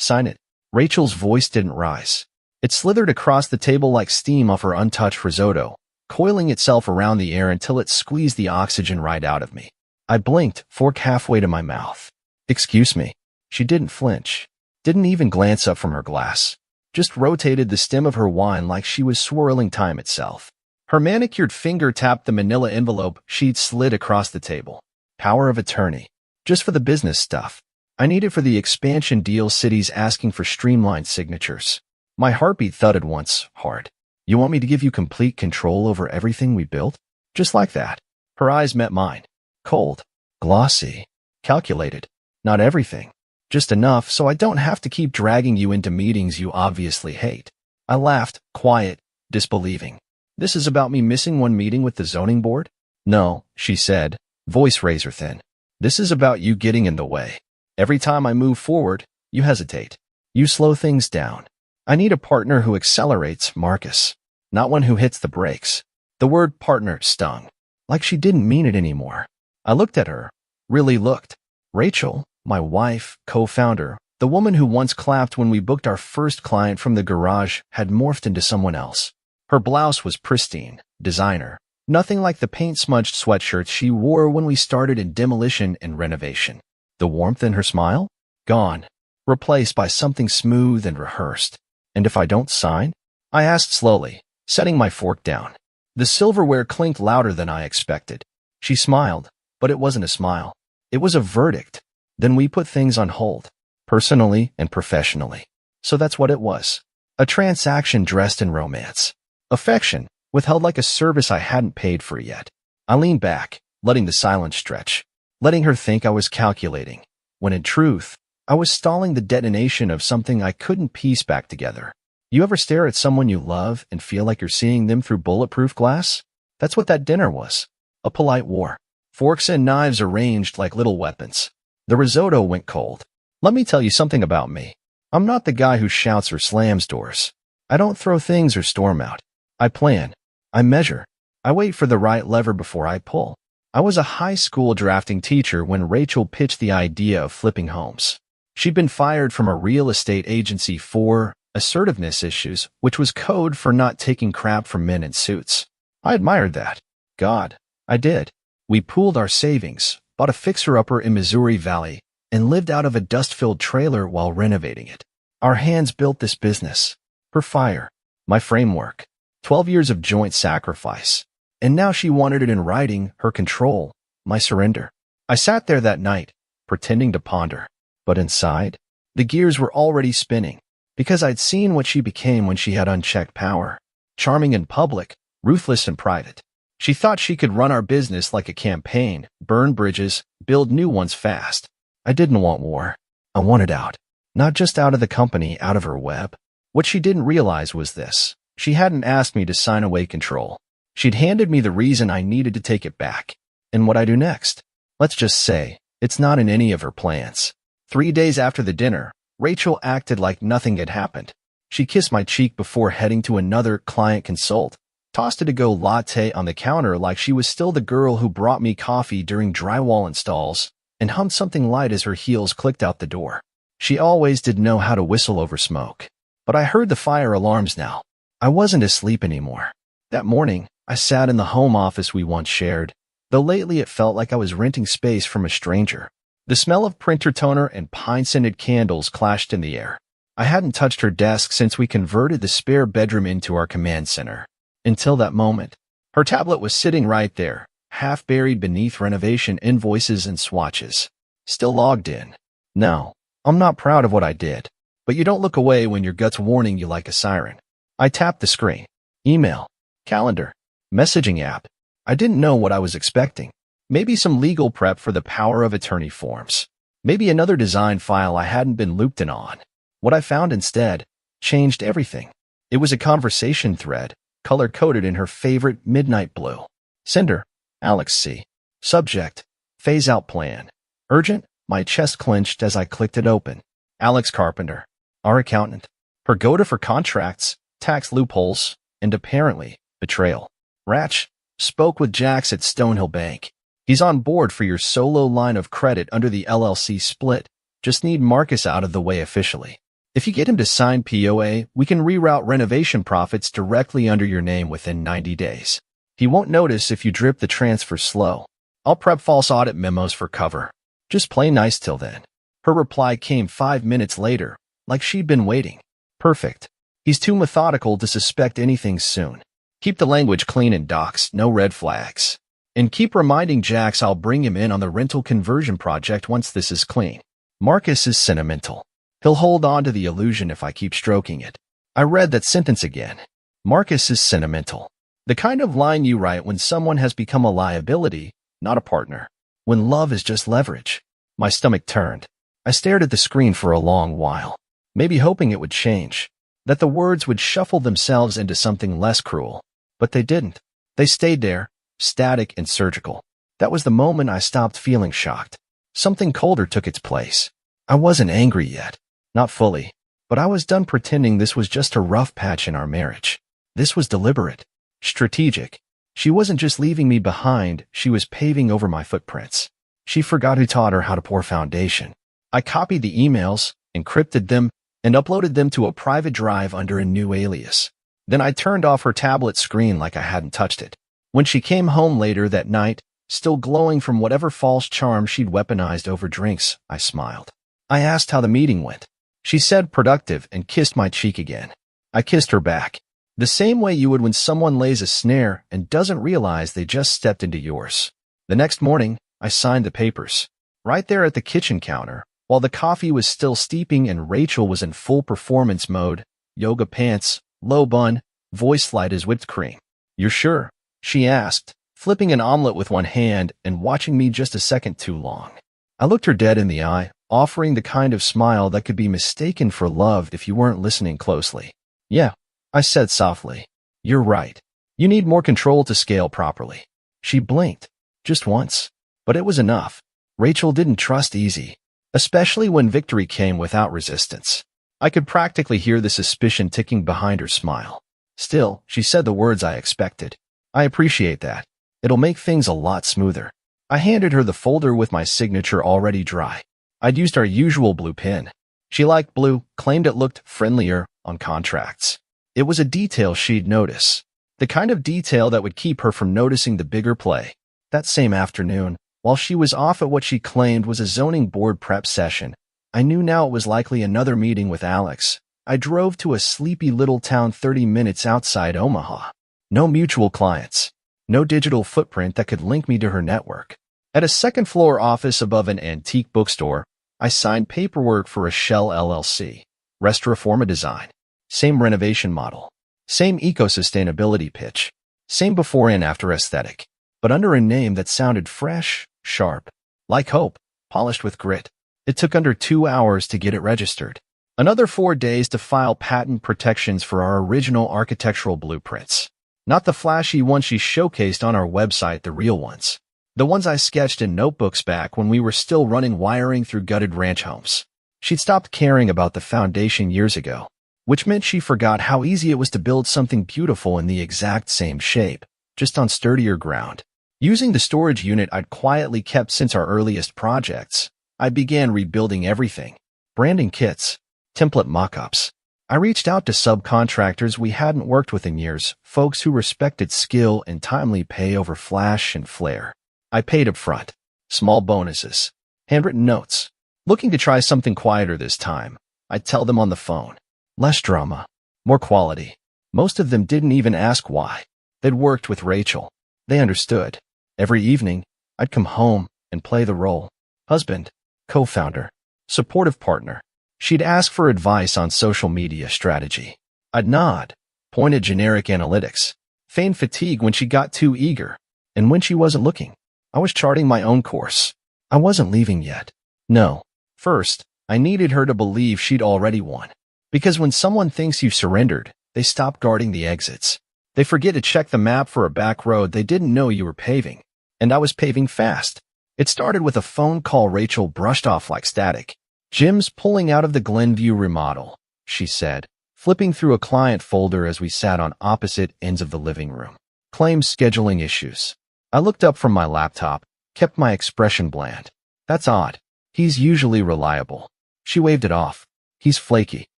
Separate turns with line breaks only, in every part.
Sign it. Rachel's voice didn't rise. It slithered across the table like steam off her untouched risotto, coiling itself around the air until it squeezed the oxygen right out of me. I blinked, fork halfway to my mouth. Excuse me. She didn't flinch. Didn't even glance up from her glass. Just rotated the stem of her wine like she was swirling time itself. Her manicured finger tapped the manila envelope she'd slid across the table. Power of attorney. Just for the business stuff. I need it for the expansion deal cities asking for streamlined signatures. My heartbeat thudded once, hard. You want me to give you complete control over everything we built? Just like that. Her eyes met mine. Cold. Glossy. Calculated. Not everything. Just enough so I don't have to keep dragging you into meetings you obviously hate. I laughed, quiet, disbelieving. This is about me missing one meeting with the zoning board? No, she said, voice razor thin. This is about you getting in the way. Every time I move forward, you hesitate. You slow things down. I need a partner who accelerates, Marcus. Not one who hits the brakes. The word partner stung. Like she didn't mean it anymore. I looked at her. Really looked. Rachel, my wife, co-founder, the woman who once clapped when we booked our first client from the garage, had morphed into someone else. Her blouse was pristine, designer. Nothing like the paint-smudged sweatshirts she wore when we started in demolition and renovation. The warmth in her smile? Gone. Replaced by something smooth and rehearsed. And if I don't sign? I asked slowly, setting my fork down. The silverware clinked louder than I expected. She smiled, but it wasn't a smile. It was a verdict. Then we put things on hold, personally and professionally. So that's what it was. A transaction dressed in romance. Affection, withheld like a service I hadn't paid for yet. I leaned back, letting the silence stretch. Letting her think I was calculating, when in truth, I was stalling the detonation of something I couldn't piece back together. You ever stare at someone you love and feel like you're seeing them through bulletproof glass? That's what that dinner was. A polite war. Forks and knives arranged like little weapons. The risotto went cold. Let me tell you something about me. I'm not the guy who shouts or slams doors. I don't throw things or storm out. I plan. I measure. I wait for the right lever before I pull. I was a high school drafting teacher when Rachel pitched the idea of flipping homes. She'd been fired from a real estate agency for assertiveness issues, which was code for not taking crap from men in suits. I admired that. God, I did. We pooled our savings, bought a fixer-upper in Missouri Valley, and lived out of a dust-filled trailer while renovating it. Our hands built this business. Her fire. My framework. 12 years of joint sacrifice. And now she wanted it in writing, her control, my surrender. I sat there that night, pretending to ponder. But inside, the gears were already spinning, because I'd seen what she became when she had unchecked power. Charming in public, ruthless in private. She thought she could run our business like a campaign, burn bridges, build new ones fast. I didn't want war. I wanted out. Not just out of the company, out of her web. What she didn't realize was this. She hadn't asked me to sign away control. She'd handed me the reason I needed to take it back. And what I do next? Let's just say, it's not in any of her plans. 3 days after the dinner, Rachel acted like nothing had happened. She kissed my cheek before heading to another client consult, tossed a to-go latte on the counter like she was still the girl who brought me coffee during drywall installs, and hummed something light as her heels clicked out the door. She always did know how to whistle over smoke. But I heard the fire alarms now. I wasn't asleep anymore. That morning, I sat in the home office we once shared, though lately it felt like I was renting space from a stranger. The smell of printer toner and pine-scented candles clashed in the air. I hadn't touched her desk since we converted the spare bedroom into our command center. Until that moment, her tablet was sitting right there, half buried beneath renovation invoices and swatches. Still logged in. No, I'm not proud of what I did, but you don't look away when your gut's warning you like a siren. I tapped the screen. Email. Calendar. Messaging app. I didn't know what I was expecting. Maybe some legal prep for the power of attorney forms. Maybe another design file I hadn't been looped in on. What I found instead changed everything. It was a conversation thread, color-coded in her favorite midnight blue. Sender, Alex C. Subject, phase-out plan. Urgent, my chest clenched as I clicked it open. Alex Carpenter, our accountant. Her go-to for contracts, tax loopholes, and apparently, betrayal. Ratch, spoke with Jax at Stonehill Bank. He's on board for your solo line of credit under the LLC split. Just need Marcus out of the way officially. If you get him to sign POA, we can reroute renovation profits directly under your name within 90 days. He won't notice if you drip the transfer slow. I'll prep false audit memos for cover. Just play nice till then. Her reply came 5 minutes later, like she'd been waiting. Perfect. He's too methodical to suspect anything soon. Keep the language clean in docs, no red flags. And keep reminding Jax I'll bring him in on the rental conversion project once this is clean. Marcus is sentimental. He'll hold on to the illusion if I keep stroking it. I read that sentence again. Marcus is sentimental. The kind of line you write when someone has become a liability, not a partner. When love is just leverage. My stomach turned. I stared at the screen for a long while, maybe hoping it would change, that the words would shuffle themselves into something less cruel. But they didn't. They stayed there, static and surgical. That was the moment I stopped feeling shocked. Something colder took its place. I wasn't angry yet. Not fully. But I was done pretending this was just a rough patch in our marriage. This was deliberate. Strategic. She wasn't just leaving me behind, she was paving over my footprints. She forgot who taught her how to pour foundation. I copied the emails, encrypted them, and uploaded them to a private drive under a new alias. Then I turned off her tablet screen like I hadn't touched it. When she came home later that night, still glowing from whatever false charm she'd weaponized over drinks, I smiled. I asked how the meeting went. She said productive and kissed my cheek again. I kissed her back. The same way you would when someone lays a snare and doesn't realize they just stepped into yours. The next morning, I signed the papers. Right there at the kitchen counter, while the coffee was still steeping and Rachel was in full performance mode, yoga pants, low bun, voice light as whipped cream. "You're sure?" she asked, flipping an omelet with one hand and watching me just a second too long. I looked her dead in the eye, offering the kind of smile that could be mistaken for love if you weren't listening closely. "Yeah," I said softly. "You're right. You need more control to scale properly." She blinked. Just once. But it was enough. Rachel didn't trust easy, especially when victory came without resistance. I could practically hear the suspicion ticking behind her smile. Still, she said the words I expected. "I appreciate that. It'll make things a lot smoother." I handed her the folder with my signature already dry. I'd used our usual blue pen. She liked blue, claimed it looked friendlier on contracts. It was a detail she'd notice. The kind of detail that would keep her from noticing the bigger play. That same afternoon, while she was off at what she claimed was a zoning board prep session, I knew now it was likely another meeting with Alex. I drove to a sleepy little town 30 minutes outside Omaha. No mutual clients. No digital footprint that could link me to her network. At a second-floor office above an antique bookstore, I signed paperwork for a shell LLC. Restauraforma design. Same renovation model. Same eco-sustainability pitch. Same before and after aesthetic. But under a name that sounded fresh, sharp, like hope, polished with grit. It took under 2 hours to get it registered. Another 4 days to file patent protections for our original architectural blueprints. Not the flashy ones she showcased on our website, the real ones. The ones I sketched in notebooks back when we were still running wiring through gutted ranch homes. She'd stopped caring about the foundation years ago, which meant she forgot how easy it was to build something beautiful in the exact same shape, just on sturdier ground. Using the storage unit I'd quietly kept since our earliest projects, I began rebuilding everything. Branding kits, template mock-ups. I reached out to subcontractors we hadn't worked with in years, folks who respected skill and timely pay over flash and flare. I paid up front. Small bonuses. Handwritten notes. Looking to try something quieter this time, I'd tell them on the phone. Less drama. More quality. Most of them didn't even ask why. They'd worked with Rachel. They understood. Every evening, I'd come home and play the role. Husband, co-founder, supportive partner. She'd ask for advice on social media strategy. I'd nod, point at generic analytics, feign fatigue when she got too eager. And when she wasn't looking, I was charting my own course. I wasn't leaving yet. No. First, I needed her to believe she'd already won. Because when someone thinks you've surrendered, they stop guarding the exits. They forget to check the map for a back road they didn't know you were paving. And I was paving fast. It started with a phone call Rachel brushed off like static. "Jim's pulling out of the Glenview remodel," she said, flipping through a client folder as we sat on opposite ends of the living room. "Claims scheduling issues." I looked up from my laptop, kept my expression bland. "That's odd. He's usually reliable." She waved it off. "He's flaky."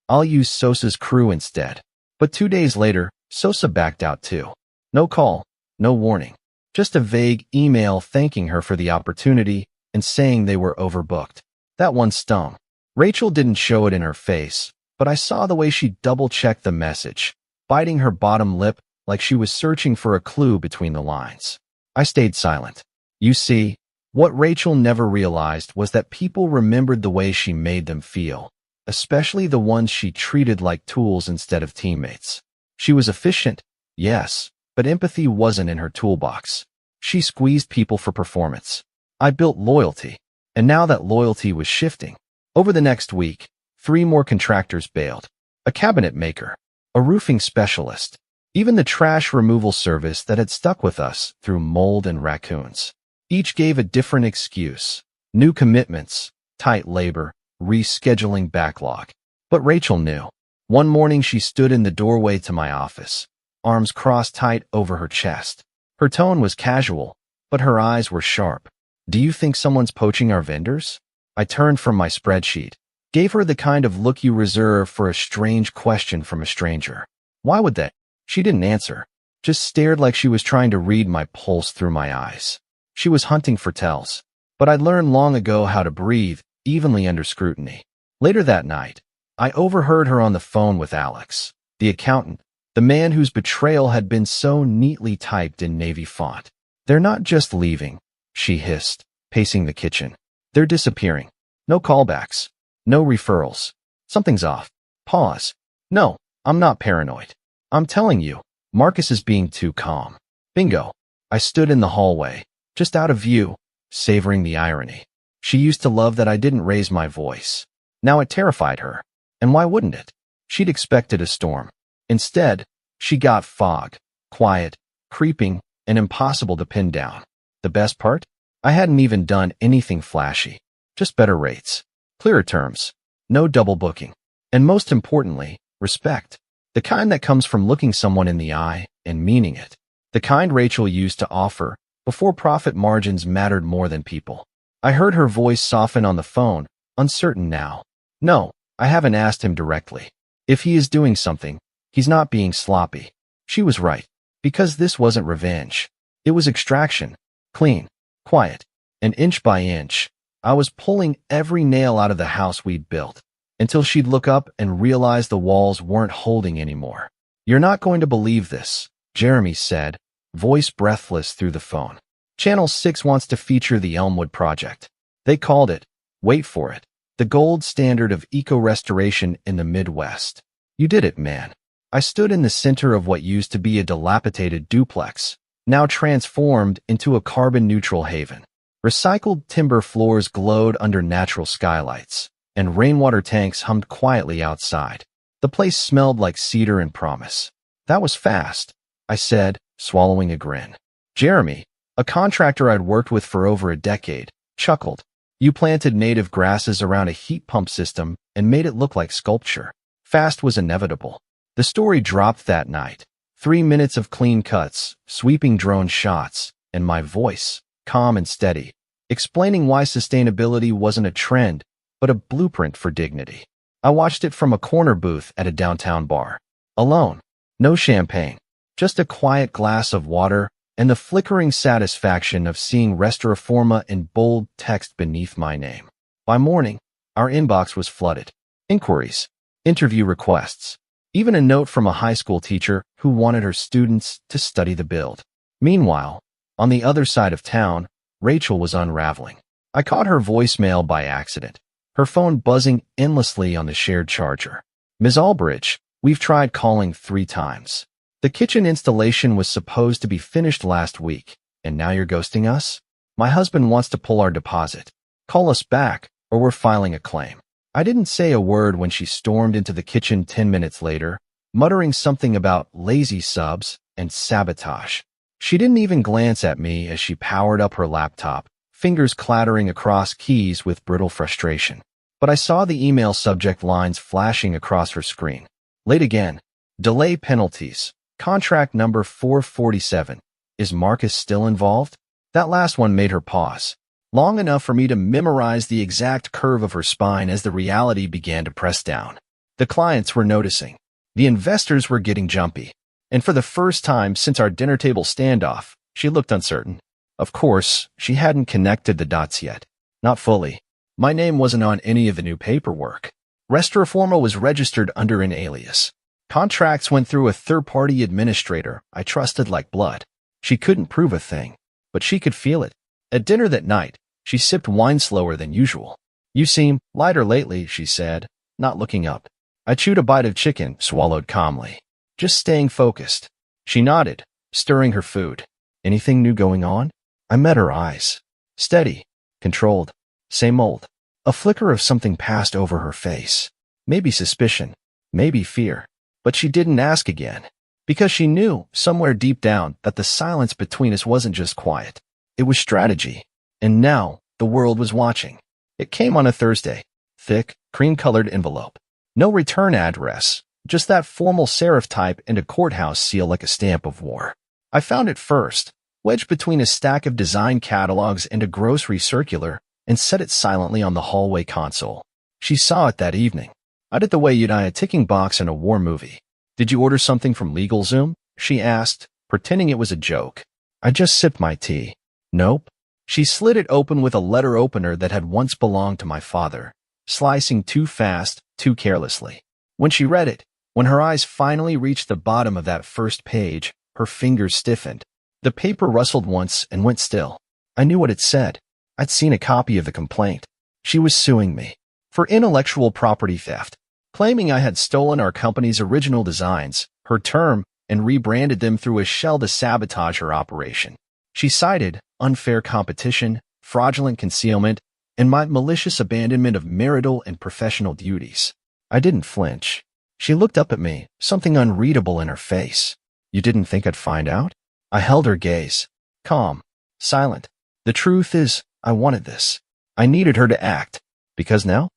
I'll use Sosa's crew instead. But 2 days later, Sosa backed out too. No call, no warning. Just a vague email thanking her for the opportunity and saying they were overbooked. That one stung. Rachel didn't show it in her face, but I saw the way she double-checked the message, biting her bottom lip like she was searching for a clue between the lines. I stayed silent. You see, what Rachel never realized was that people remembered the way she made them feel, especially the ones she treated like tools instead of teammates. She was efficient, yes, but empathy wasn't in her toolbox. She squeezed people for performance. I built loyalty, and now that loyalty was shifting. Over the next week, 3 more contractors bailed. A cabinet maker, a roofing specialist, even the trash removal service that had stuck with us through mold and raccoons. Each gave a different excuse. New commitments, tight labor, rescheduling backlog. But Rachel knew. One morning she stood in the doorway to my office, arms crossed tight over her chest. Her tone was casual, but her eyes were sharp. Do you think someone's poaching our vendors? I turned from my spreadsheet, gave her the kind of look you reserve for a strange question from a stranger. Why would they? She didn't answer, just stared like she was trying to read my pulse through my eyes. She was hunting for tells, but I'd learned long ago how to breathe evenly under scrutiny. Later that night, I overheard her on the phone with Alex, the accountant, the man whose betrayal had been so neatly typed in navy font. They're not just leaving, she hissed, pacing the kitchen. They're disappearing. No callbacks. No referrals. Something's off. Pause. No, I'm not paranoid. I'm telling you, Marcus is being too calm. Bingo. I stood in the hallway, just out of view, savoring the irony. She used to love that I didn't raise my voice. Now it terrified her. And why wouldn't it? She'd expected a storm. Instead, she got fog, quiet, creeping, and impossible to pin down. The best part? I hadn't even done anything flashy. Just better rates, clearer terms, no double booking, and most importantly, respect. The kind that comes from looking someone in the eye and meaning it. The kind Rachel used to offer before profit margins mattered more than people. I heard her voice soften on the phone, uncertain now. No, I haven't asked him directly. If he is doing something, he's not being sloppy. She was right, because this wasn't revenge. It was extraction, clean, quiet, and inch by inch, I was pulling every nail out of the house we'd built, until she'd look up and realize the walls weren't holding anymore. You're not going to believe this, Jeremy said, voice breathless through the phone. Channel 6 wants to feature the Elmwood project. They called it, wait for it, the gold standard of eco-restoration in the Midwest. You did it, man. I stood in the center of what used to be a dilapidated duplex, now transformed into a carbon-neutral haven. Recycled timber floors glowed under natural skylights, and rainwater tanks hummed quietly outside. The place smelled like cedar and promise. That was fast, I said, swallowing a grin. Jeremy, a contractor I'd worked with for over a decade, chuckled. You planted native grasses around a heat pump system and made it look like sculpture. Fast was inevitable. The story dropped that night. 3 minutes of clean cuts, sweeping drone shots, and my voice, calm and steady, explaining why sustainability wasn't a trend, but a blueprint for dignity. I watched it from a corner booth at a downtown bar. Alone. No champagne. Just a quiet glass of water and the flickering satisfaction of seeing Restauraforma in bold text beneath my name. By morning, our inbox was flooded. Inquiries, interview requests, even a note from a high school teacher who wanted her students to study the build. Meanwhile, on the other side of town, Rachel was unraveling. I caught her voicemail by accident, her phone buzzing endlessly on the shared charger. Ms. Albridge, we've tried calling 3 times. The kitchen installation was supposed to be finished last week, and now you're ghosting us? My husband wants to pull our deposit. Call us back, or we're filing a claim. I didn't say a word when she stormed into the kitchen 10 minutes later, muttering something about lazy subs and sabotage. She didn't even glance at me as she powered up her laptop, fingers clattering across keys with brittle frustration. But I saw the email subject lines flashing across her screen. Late again. Delay penalties. Contract number 447. Is Marcus still involved? That last one made her pause, long enough for me to memorize the exact curve of her spine as the reality began to press down. The clients were noticing. The investors were getting jumpy. And for the first time since our dinner table standoff, she looked uncertain. Of course, she hadn't connected the dots yet. Not fully. My name wasn't on any of the new paperwork. Restaurant was registered under an alias. Contracts went through a third-party administrator I trusted like blood. She couldn't prove a thing, but she could feel it. At dinner that night, she sipped wine slower than usual. "You seem lighter lately," she said, not looking up. I chewed a bite of chicken, swallowed calmly. "Just staying focused." She nodded, stirring her food. "Anything new going on?" I met her eyes. Steady, controlled, same old. A flicker of something passed over her face. Maybe suspicion, maybe fear. But she didn't ask again. Because she knew, somewhere deep down, that the silence between us wasn't just quiet. It was strategy. And now, the world was watching. It came on a Thursday. Thick, cream-colored envelope. No return address. Just that formal serif type and a courthouse seal like a stamp of war. I found it first, wedged between a stack of design catalogs and a grocery circular, and set it silently on the hallway console. She saw it that evening. I did the way you'd eye a ticking box in a war movie. "Did you order something from LegalZoom?" she asked, pretending it was a joke. I just sipped my tea. "Nope." She slid it open with a letter opener that had once belonged to my father, slicing too fast, too carelessly. When she read it, when her eyes finally reached the bottom of that first page, her fingers stiffened. The paper rustled once and went still. I knew what it said. I'd seen a copy of the complaint. She was suing me for intellectual property theft, claiming I had stolen our company's original designs, her term, and rebranded them through a shell to sabotage her operation. She cited unfair competition, fraudulent concealment, and my malicious abandonment of marital and professional duties. I didn't flinch. She looked up at me, something unreadable in her face. "You didn't think I'd find out?" I held her gaze. Calm. Silent. "The truth is, I wanted this. I needed her to act. Because now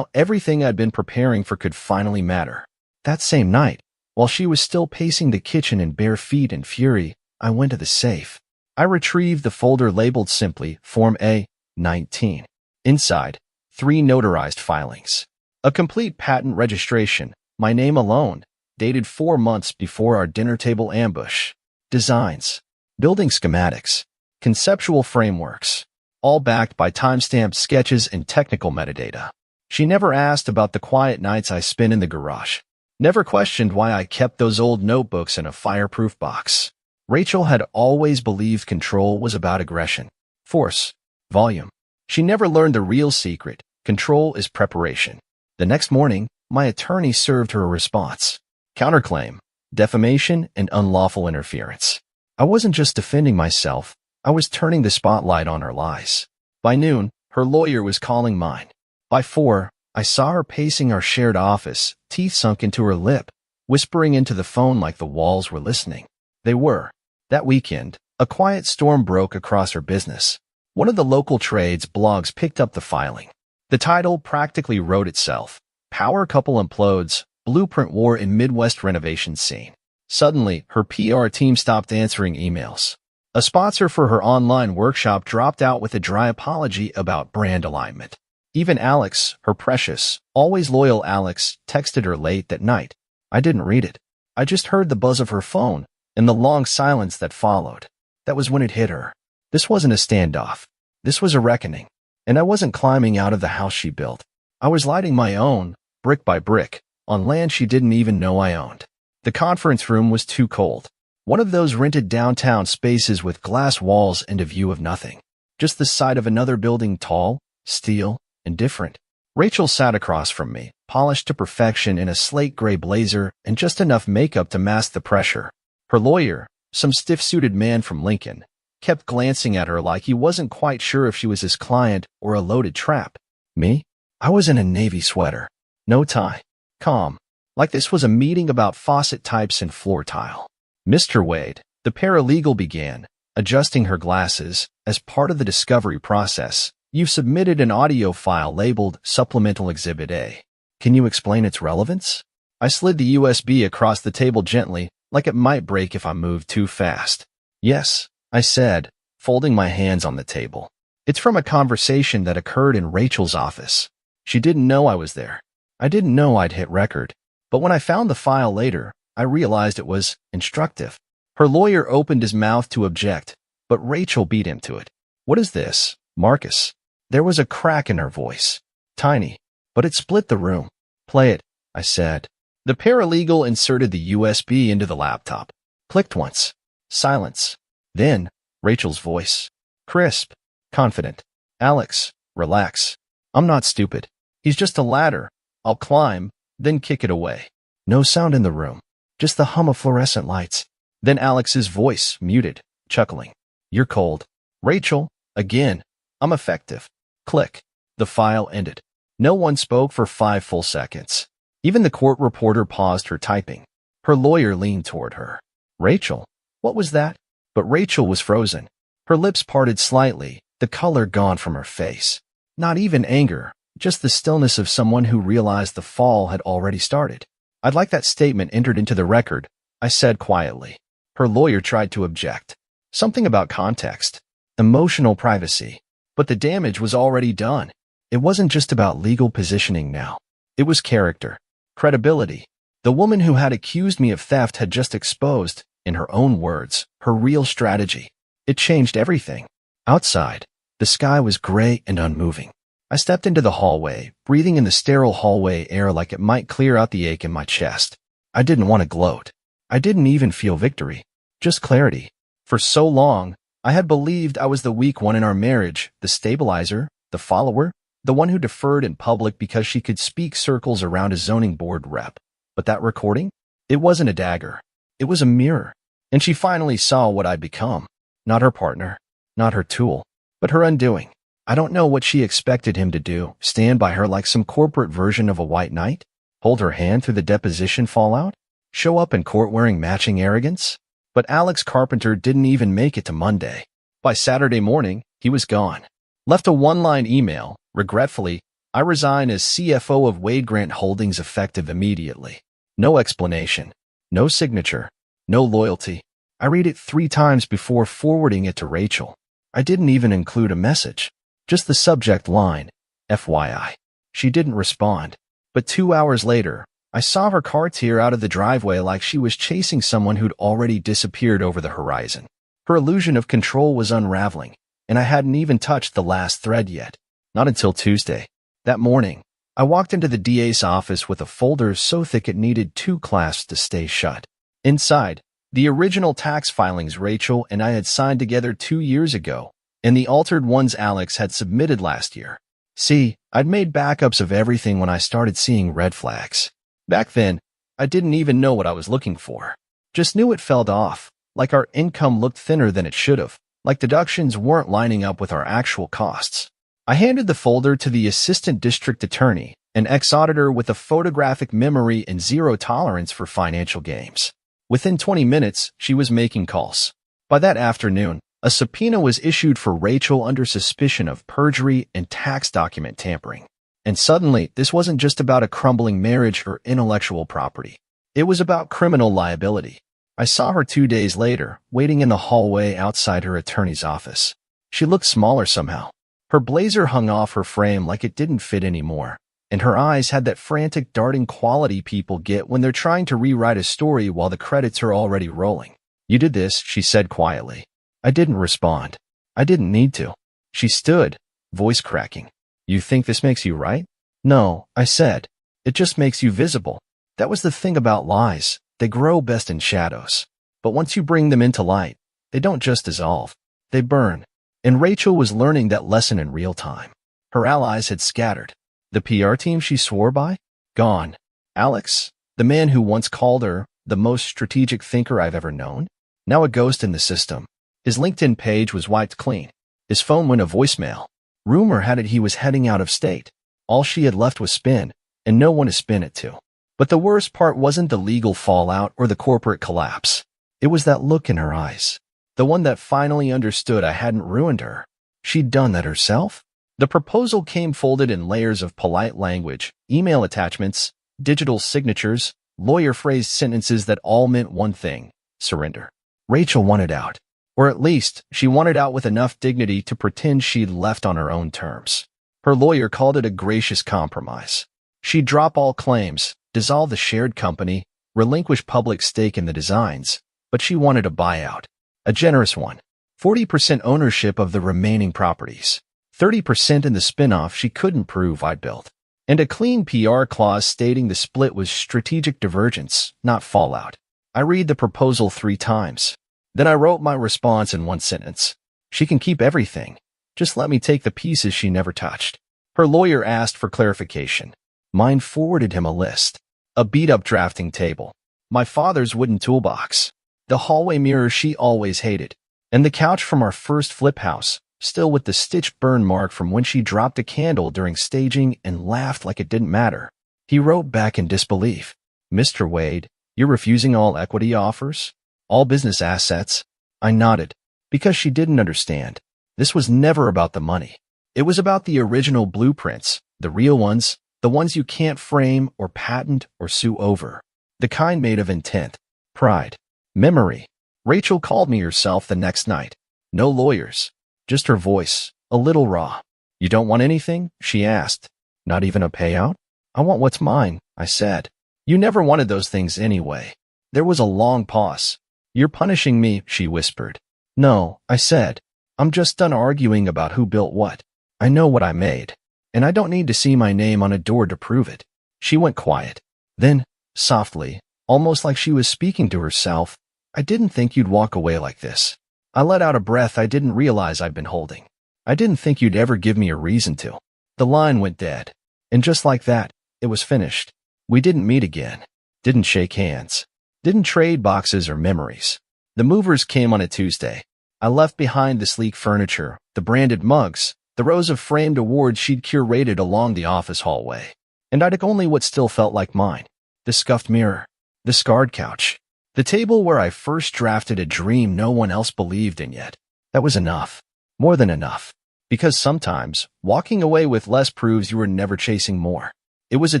everything I'd been preparing for could finally matter." That same night, while she was still pacing the kitchen in bare feet and fury, I went to the safe. I retrieved the folder labeled simply Form A-19. Inside, 3 notarized filings. A complete patent registration, my name alone, dated 4 months before our dinner table ambush. Designs, building schematics, conceptual frameworks, all backed by timestamped sketches and technical metadata. She never asked about the quiet nights I spent in the garage. Never questioned why I kept those old notebooks in a fireproof box. Rachel had always believed control was about aggression, force, volume. She never learned the real secret. Control is preparation. The next morning, my attorney served her a response. Counterclaim, defamation, and unlawful interference. I wasn't just defending myself. I was turning the spotlight on her lies. By noon, her lawyer was calling mine. By 4, I saw her pacing our shared office, teeth sunk into her lip, whispering into the phone like the walls were listening. They were. That weekend, a quiet storm broke across her business. One of the local trades blogs picked up the filing. The title practically wrote itself. Power Couple Implodes, Blueprint War in Midwest Renovation Scene. Suddenly, her PR team stopped answering emails. A sponsor for her online workshop dropped out with a dry apology about brand alignment. Even Alex, her precious, always loyal Alex, texted her late that night. I didn't read it. I just heard the buzz of her phone and the long silence that followed. That was when it hit her. This wasn't a standoff. This was a reckoning. And I wasn't climbing out of the house she built. I was lighting my own, brick by brick, on land she didn't even know I owned. The conference room was too cold. One of those rented downtown spaces with glass walls and a view of nothing. Just the side of another building, tall, steel, and different. Rachel sat across from me, polished to perfection in a slate gray blazer and just enough makeup to mask the pressure. Her lawyer, some stiff-suited man from Lincoln, kept glancing at her like he wasn't quite sure if she was his client or a loaded trap. Me? I was in a navy sweater. No tie. Calm. Like this was a meeting about faucet types and floor tile. "Mr. Wade," the paralegal began, adjusting her glasses, "as part of the discovery process, you've submitted an audio file labeled Supplemental Exhibit A. Can you explain its relevance?" I slid the USB across the table gently, like it might break if I moved too fast. "Yes," I said, folding my hands on the table. "It's from a conversation that occurred in Rachel's office. She didn't know I was there. I didn't know I'd hit record, but when I found the file later, I realized it was instructive. Her lawyer opened his mouth to object, but Rachel beat him to it. "What is this, Marcus?" There was a crack in her voice. Tiny, but it split the room. "Play it," I said. The paralegal inserted the USB into the laptop. Clicked once. Silence. Then, Rachel's voice. Crisp. Confident. "Alex, relax. I'm not stupid. He's just a ladder. I'll climb, then kick it away." No sound in the room. Just the hum of fluorescent lights. Then Alex's voice, muted, chuckling. "You're cold. Rachel, again. I'm effective." Click. The file ended. No one spoke for 5 full seconds. Even the court reporter paused her typing. Her lawyer leaned toward her. "Rachel, what was that?" But Rachel was frozen. Her lips parted slightly, the color gone from her face. Not even anger, just the stillness of someone who realized the fall had already started. "I'd like that statement entered into the record," I said quietly. Her lawyer tried to object. Something about context. Emotional privacy. But the damage was already done. It wasn't just about legal positioning now. It was character. Credibility. The woman who had accused me of theft had just exposed, in her own words, her real strategy. It changed everything. Outside, the sky was gray and unmoving. I stepped into the hallway, breathing in the sterile hallway air like it might clear out the ache in my chest. I didn't want to gloat. I didn't even feel victory. Just clarity. For so long, I had believed I was the weak one in our marriage, the stabilizer, the follower, the one who deferred in public because she could speak circles around a zoning board rep. But that recording? It wasn't a dagger. It was a mirror. And she finally saw what I'd become. Not her partner, not her tool, but her undoing. I don't know what she expected him to do, stand by her like some corporate version of a white knight? Hold her hand through the deposition fallout? Show up in court wearing matching arrogance? But Alex Carpenter didn't even make it to Monday. By Saturday morning, he was gone. Left a one-line email. "Regretfully, I resign as CFO of Wade Grant Holdings effective immediately." No explanation. No signature. No loyalty. I read it 3 times before forwarding it to Rachel. I didn't even include a message. Just the subject line, FYI. She didn't respond. But 2 hours later, I saw her car tear out of the driveway like she was chasing someone who'd already disappeared over the horizon. Her illusion of control was unraveling, and I hadn't even touched the last thread yet. Not until Tuesday. That morning, I walked into the DA's office with a folder so thick it needed 2 clasps to stay shut. Inside, the original tax filings Rachel and I had signed together 2 years ago, and the altered ones Alex had submitted last year. See, I'd made backups of everything when I started seeing red flags. Back then, I didn't even know what I was looking for. Just knew it felt off, like our income looked thinner than it should have, like deductions weren't lining up with our actual costs. I handed the folder to the assistant district attorney, an ex-auditor with a photographic memory and zero tolerance for financial games. Within 20 minutes, she was making calls. By that afternoon, a subpoena was issued for Rachel under suspicion of perjury and tax document tampering. And suddenly, this wasn't just about a crumbling marriage or intellectual property. It was about criminal liability. I saw her 2 days later, waiting in the hallway outside her attorney's office. She looked smaller somehow. Her blazer hung off her frame like it didn't fit anymore, and her eyes had that frantic darting quality people get when they're trying to rewrite a story while the credits are already rolling. "You did this," she said quietly. I didn't respond. I didn't need to. She stood, voice cracking. "You think this makes you right?" "No," I said. "It just makes you visible." That was the thing about lies. They grow best in shadows. But once you bring them into light, they don't just dissolve. They burn. And Rachel was learning that lesson in real time. Her allies had scattered. The PR team she swore by? Gone. Alex, the man who once called her the most strategic thinker I've ever known, now a ghost in the system. His LinkedIn page was wiped clean. His phone went to voicemail. Rumor had it he was heading out of state. All she had left was spin, and no one to spin it to. But the worst part wasn't the legal fallout or the corporate collapse. It was that look in her eyes. The one that finally understood I hadn't ruined her. She'd done that herself. The proposal came folded in layers of polite language, email attachments, digital signatures, lawyer-phrased sentences that all meant one thing: surrender. Rachel wanted out. Or at least, she wanted out with enough dignity to pretend she'd left on her own terms. Her lawyer called it a gracious compromise. She'd drop all claims, dissolve the shared company, relinquish public stake in the designs, but she wanted a buyout. A generous one. 40% ownership of the remaining properties. 30% in the spin-off she couldn't prove I'd built. And a clean PR clause stating the split was strategic divergence, not fallout. I read the proposal 3 times. Then I wrote my response in 1 sentence. She can keep everything. Just let me take the pieces she never touched. Her lawyer asked for clarification. Mine forwarded him a list. A beat-up drafting table. My father's wooden toolbox. The hallway mirror she always hated. And the couch from our first flip house, still with the stitched burn mark from when she dropped a candle during staging and laughed like it didn't matter. He wrote back in disbelief. Mr. Wade, you're refusing all equity offers? All business assets? I nodded, because she didn't understand. This was never about the money. It was about the original blueprints, the real ones, the ones you can't frame or patent or sue over. The kind made of intent, pride, memory. Rachel called me herself the next night. No lawyers. Just her voice, a little raw. You don't want anything? She asked. Not even a payout? I want what's mine, I said. You never wanted those things anyway. There was a long pause. You're punishing me, she whispered. No, I said. I'm just done arguing about who built what. I know what I made. And I don't need to see my name on a door to prove it. She went quiet. Then, softly, almost like she was speaking to herself, I didn't think you'd walk away like this. I let out a breath I didn't realize I'd been holding. I didn't think you'd ever give me a reason to. The line went dead. And just like that, it was finished. We didn't meet again. Didn't shake hands. Didn't trade boxes or memories. The movers came on a Tuesday. I left behind the sleek furniture, the branded mugs, the rows of framed awards she'd curated along the office hallway. And I took only what still felt like mine. The scuffed mirror. The scarred couch. The table where I first drafted a dream no one else believed in yet. That was enough. More than enough. Because sometimes, walking away with less proves you were never chasing more. It was a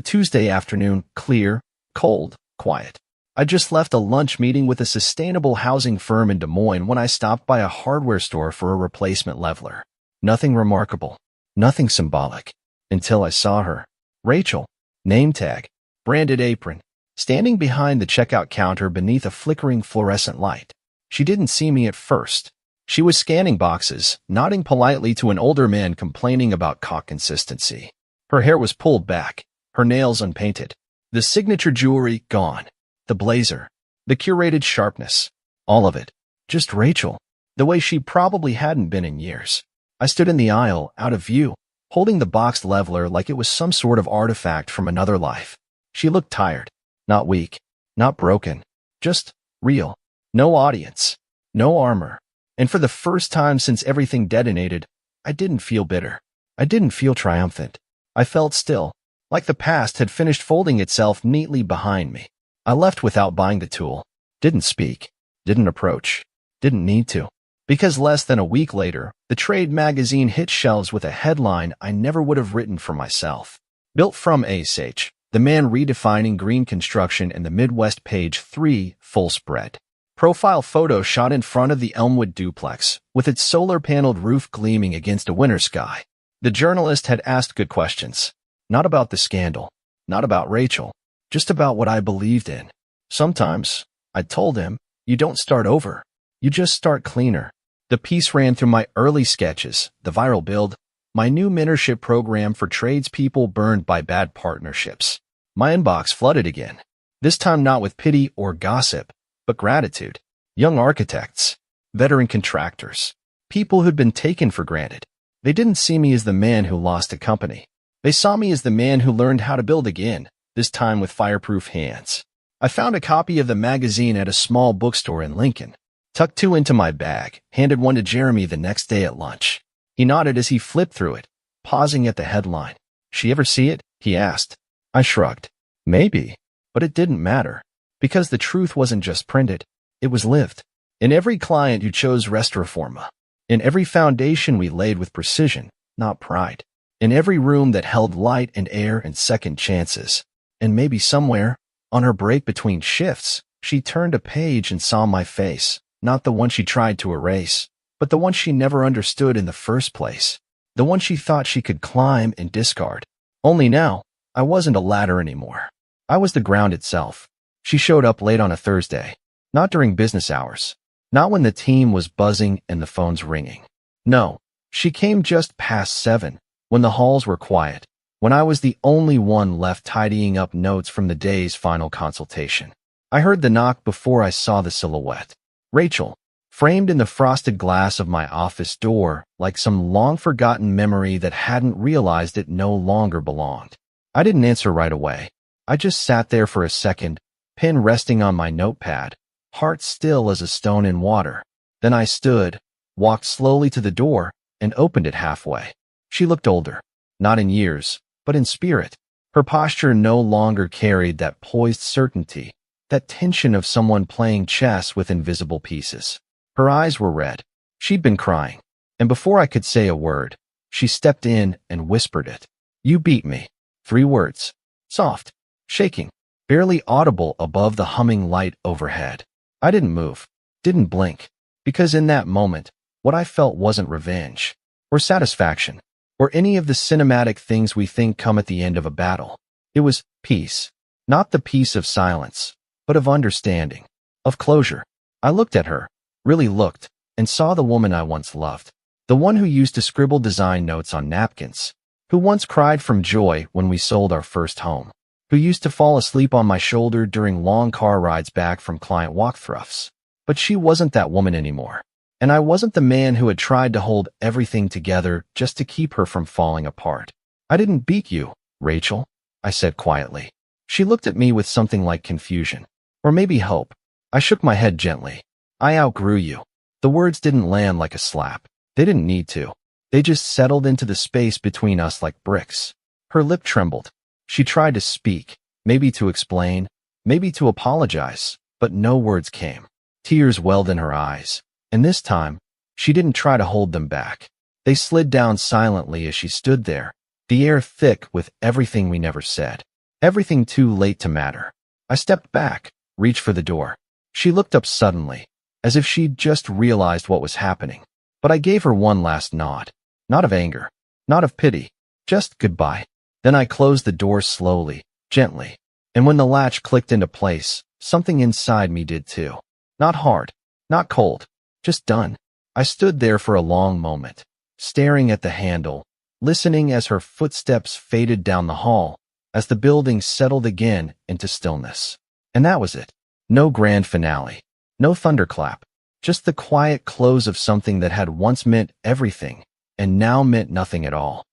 Tuesday afternoon, clear, cold, quiet. I just left a lunch meeting with a sustainable housing firm in Des Moines when I stopped by a hardware store for a replacement leveler. Nothing remarkable. Nothing symbolic. Until I saw her. Rachel. Name tag. Branded apron. Standing behind the checkout counter beneath a flickering fluorescent light. She didn't see me at first. She was scanning boxes, nodding politely to an older man complaining about caulk consistency. Her hair was pulled back, her nails unpainted. The signature jewelry gone. The blazer. The curated sharpness. All of it. Just Rachel. The way she probably hadn't been in years. I stood in the aisle, out of view, holding the boxed leveler like it was some sort of artifact from another life. She looked tired. Not weak, not broken, just real. No audience, no armor. And for the first time since everything detonated, I didn't feel bitter. I didn't feel triumphant. I felt still, like the past had finished folding itself neatly behind me. I left without buying the tool. Didn't speak, didn't approach, didn't need to. Because less than a week later, the trade magazine hit shelves with a headline I never would have written for myself. Built from ASH. The man redefining green construction in the Midwest, page 3, full spread. Profile photo shot in front of the Elmwood duplex, with its solar-paneled roof gleaming against a winter sky. The journalist had asked good questions. Not about the scandal. Not about Rachel. Just about what I believed in. Sometimes, I told him, you don't start over. You just start cleaner. The piece ran through my early sketches, the viral build, my new mentorship program for tradespeople burned by bad partnerships. My inbox flooded again, this time not with pity or gossip, but gratitude. Young architects, veteran contractors, people who'd been taken for granted. They didn't see me as the man who lost a company. They saw me as the man who learned how to build again, this time with fireproof hands. I found a copy of the magazine at a small bookstore in Lincoln, tucked 2 into my bag, handed 1 to Jeremy the next day at lunch. He nodded as he flipped through it, pausing at the headline. She ever see it? He asked. I shrugged. Maybe. But it didn't matter. Because the truth wasn't just printed. It was lived. In every client who chose Restaurforma. In every foundation we laid with precision, not pride. In every room that held light and air and second chances. And maybe somewhere, on her break between shifts, she turned a page and saw my face. Not the one she tried to erase, but the one she never understood in the first place. The one she thought she could climb and discard. Only now, I wasn't a ladder anymore. I was the ground itself. She showed up late on a Thursday. Not during business hours. Not when the team was buzzing and the phones ringing. No, she came just past 7, when the halls were quiet, when I was the only one left tidying up notes from the day's final consultation. I heard the knock before I saw the silhouette. Rachel, framed in the frosted glass of my office door, like some long-forgotten memory that hadn't realized it no longer belonged. I didn't answer right away. I just sat there for a second, pen resting on my notepad, heart still as a stone in water. Then I stood, walked slowly to the door, and opened it halfway. She looked older, not in years, but in spirit. Her posture no longer carried that poised certainty, that tension of someone playing chess with invisible pieces. Her eyes were red. She'd been crying. And before I could say a word, she stepped in and whispered it. "You beat me." 3 words. Soft, shaking, barely audible above the humming light overhead. I didn't move, didn't blink, because in that moment, what I felt wasn't revenge, or satisfaction, or any of the cinematic things we think come at the end of a battle. It was peace. Not the peace of silence, but of understanding, of closure. I looked at her, really looked, and saw the woman I once loved. The one who used to scribble design notes on napkins, who once cried from joy when we sold our first home, who used to fall asleep on my shoulder during long car rides back from client walkthroughs. But she wasn't that woman anymore. And I wasn't the man who had tried to hold everything together just to keep her from falling apart. "I didn't beat you, Rachel," I said quietly. She looked at me with something like confusion. Or maybe hope. I shook my head gently. "I outgrew you." The words didn't land like a slap. They didn't need to. They just settled into the space between us like bricks. Her lip trembled. She tried to speak, maybe to explain, maybe to apologize, but no words came. Tears welled in her eyes, and this time, she didn't try to hold them back. They slid down silently as she stood there, the air thick with everything we never said, everything too late to matter. I stepped back, reached for the door. She looked up suddenly, as if she'd just realized what was happening. But I gave her one last nod, not of anger, not of pity, just goodbye. Then I closed the door slowly, gently, and when the latch clicked into place, something inside me did too. Not hard, not cold, just done. I stood there for a long moment, staring at the handle, listening as her footsteps faded down the hall, as the building settled again into stillness. And that was it. No grand finale, no thunderclap, just the quiet close of something that had once meant everything, and now meant nothing at all.